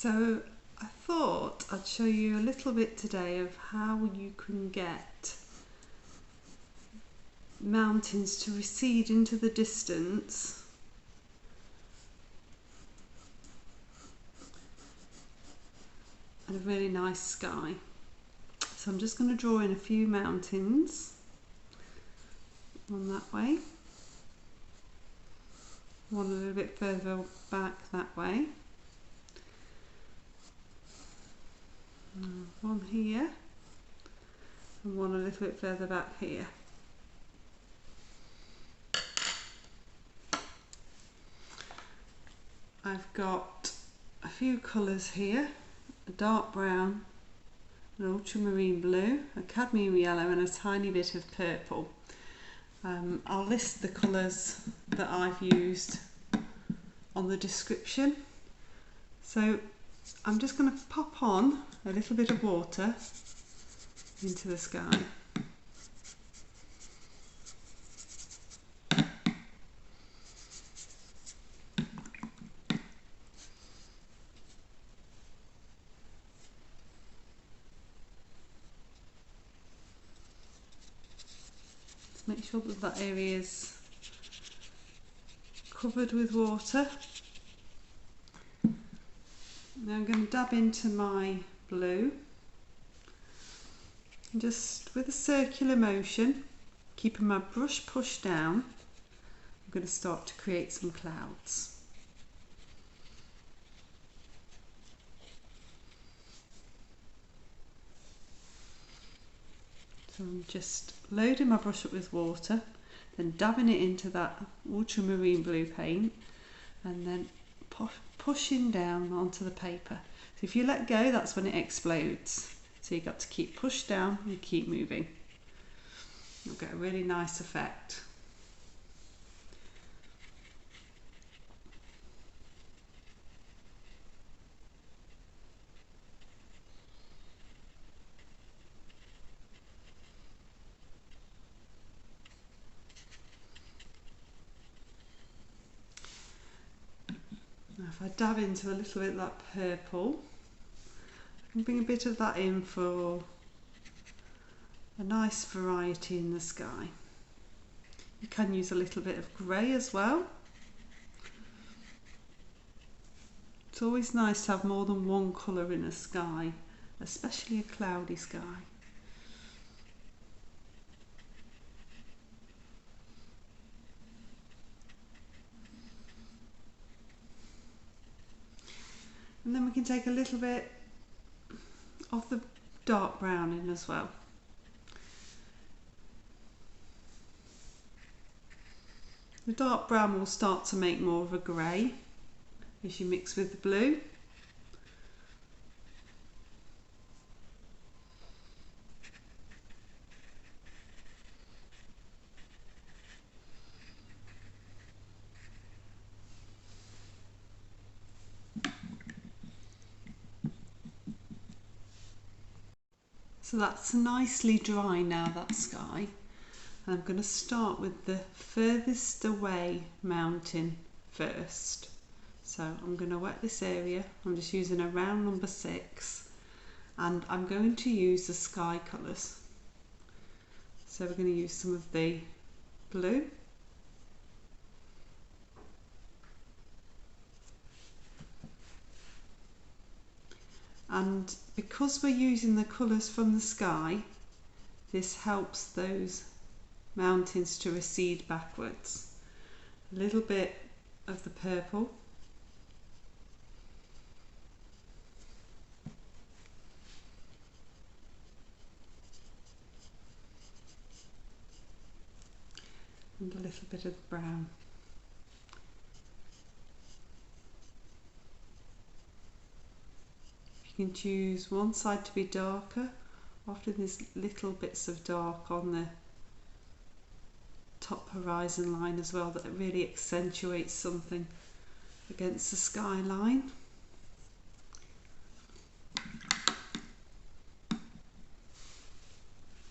So I thought I'd show you a little bit today of how you can get mountains to recede into the distance and a really nice sky. So I'm just going to draw in a few mountains on that way, one a little bit further back that way, one here and one a little bit further back here. I've got a few colours here, a dark brown, an ultramarine blue, a cadmium yellow and a tiny bit of purple. I'll list the colours that I've used on the description. So I'm just going to pop on a little bit of water into the sky. Make sure that that area is covered with water. Now I'm going to dab into my blue and just with a circular motion, keeping my brush pushed down, I'm going to start to create some clouds. So I'm just loading my brush up with water, then dabbing it into that ultramarine blue paint and then pushing down onto the paper. So if you let go, that's when it explodes. So you've got to keep push down and keep moving. You'll get a really nice effect. Now if I dab into a little bit of that purple, I can bring a bit of that in for a nice variety in the sky. You can use a little bit of grey as well. It's always nice to have more than one colour in a sky, especially a cloudy sky. And then we can take a little bit of the dark brown in as well. The dark brown will start to make more of a grey as you mix with the blue. So that's nicely dry now, that sky. And I'm going to start with the furthest away mountain first. So I'm going to wet this area. I'm just using a round number 6 and I'm going to use the sky colours. So we're going to use some of the blue, and because we're using the colours from the sky, this helps those mountains to recede backwards. A little bit of the purple, and a little bit of brown. You can choose one side to be darker. Often there's little bits of dark on the top horizon line as well that really accentuates something against the skyline.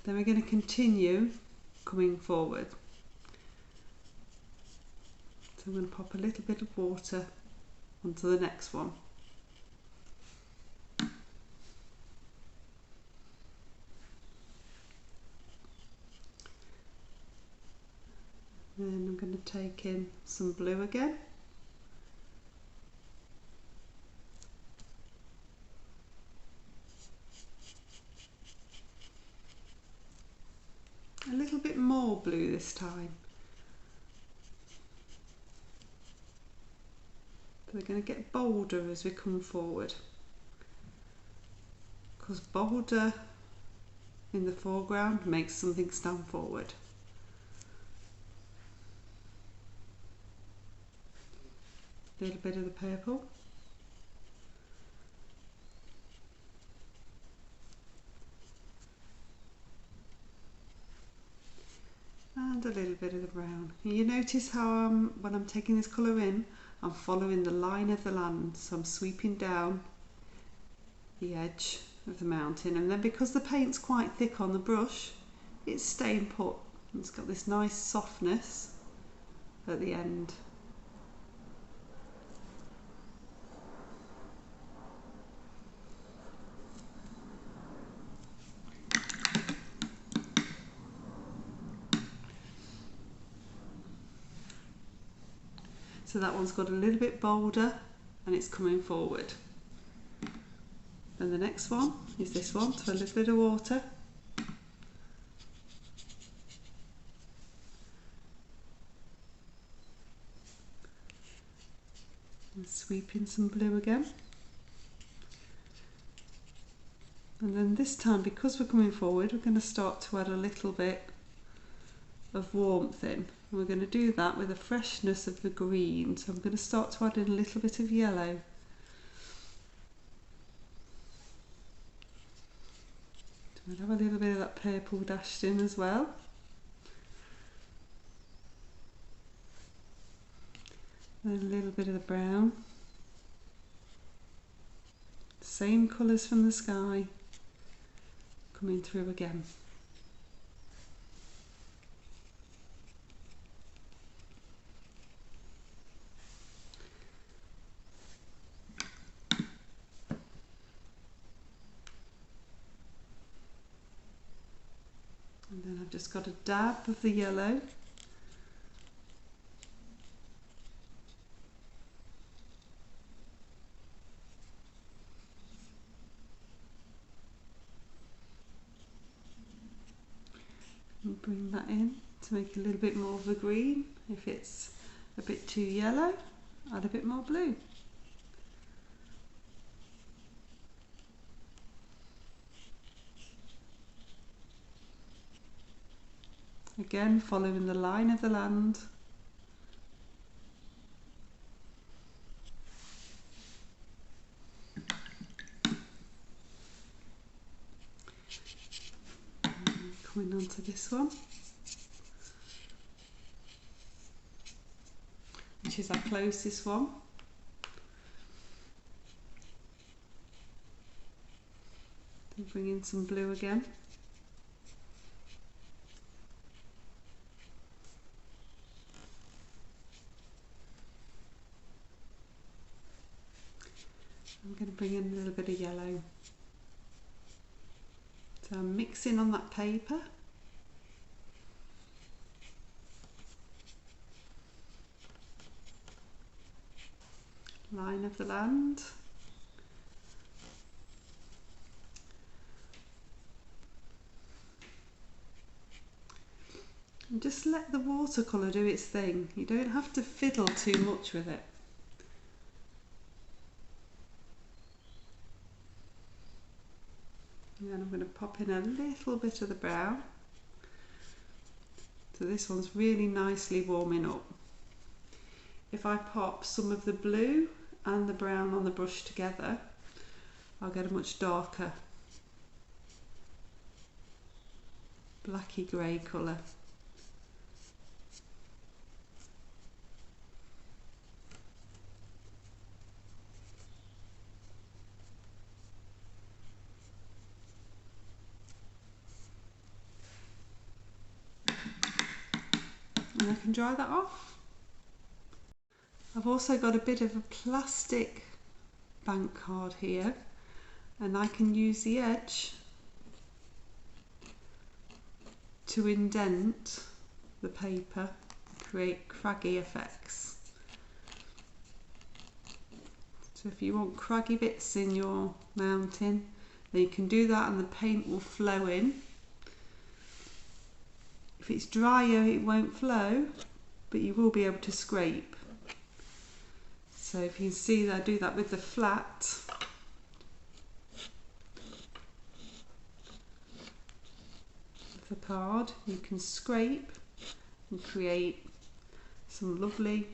Then we're going to continue coming forward. So I'm going to pop a little bit of water onto the next one. take in some blue again. A little bit more blue this time. We're going to get bolder as we come forward, because bolder in the foreground makes something stand forward. A little bit of the purple. And a little bit of the brown. You notice how when I'm taking this colour in, I'm following the line of the land, so I'm sweeping down the edge of the mountain, and then because the paint's quite thick on the brush, it's staying put. It's got this nice softness at the end. So that one's got a little bit bolder and it's coming forward. Then the next one is this one, so a little bit of water. And sweep in some blue again. And then this time, because we're coming forward, we're going to start to add a little bit of warmth in. And we're going to do that with the freshness of the green. So I'm going to start to add in a little bit of yellow. So I'll have a little bit of that purple dashed in as well. And a little bit of the brown. Same colours from the sky coming through again. And then I've just got a dab of the yellow. And bring that in to make a little bit more of a green. If it's a bit too yellow, add a bit more blue. Again, following the line of the land. Coming on to this one, which is our closest one. Then bring in some blue again. I'm going to bring in a little bit of yellow. So I'm mixing on that paper. Line of the land. And just let the watercolour do its thing. You don't have to fiddle too much with it. And then I'm going to pop in a little bit of the brown. So this one's really nicely warming up. If I pop some of the blue and the brown on the brush together, I'll get a much darker blacky grey colour. And I can dry that off. I've also got a bit of a plastic bank card here, and I can use the edge to indent the paper create craggy effects. So if you want craggy bits in your mountain, then you can do that and the paint will flow in. If it's drier, it won't flow, but you will be able to scrape. So if you can see that I do that with the flat. The card, you can scrape and create some lovely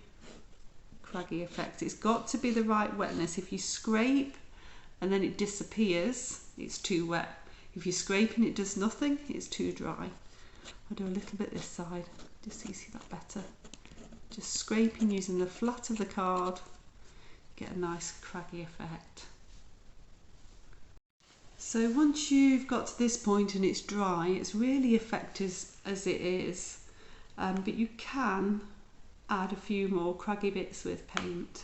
craggy effects. It's got to be the right wetness. If you scrape and then it disappears, it's too wet. If you scrape and it does nothing, it's too dry. I'll do a little bit this side just so you see that better. Just scraping using the flat of the card, get a nice craggy effect. So once you've got to this point and it's dry, it's really effective as it is, but you can add a few more craggy bits with paint.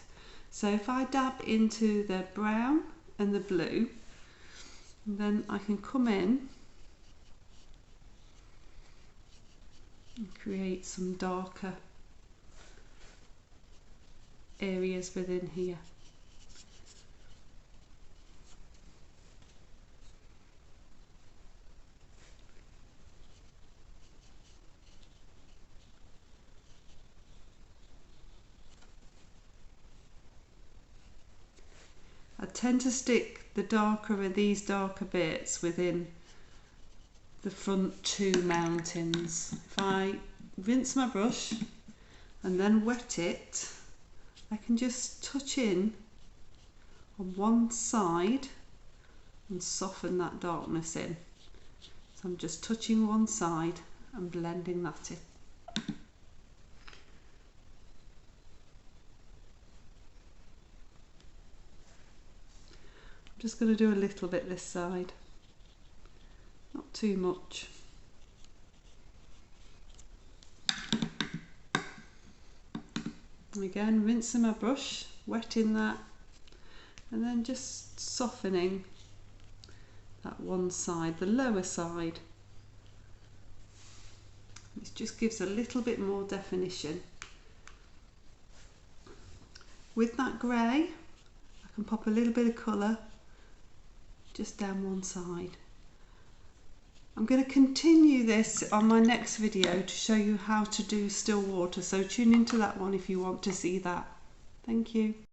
So if I dab into the brown and the blue, then I can come in and create some darker areas within here. I tend to stick the darker of these darker bits within the front two mountains. If I rinse my brush and then wet it, I can just touch in on one side and soften that darkness in. So I'm just touching one side and blending that in. I'm just going to do a little bit this side, not too much. And again, rinsing my brush, wetting that, and then just softening that one side, the lower side. It just gives a little bit more definition. With that grey, I can pop a little bit of colour just down one side. I'm going to continue this on my next video to show you how to do still water, so tune into that one if you want to see that. Thank you.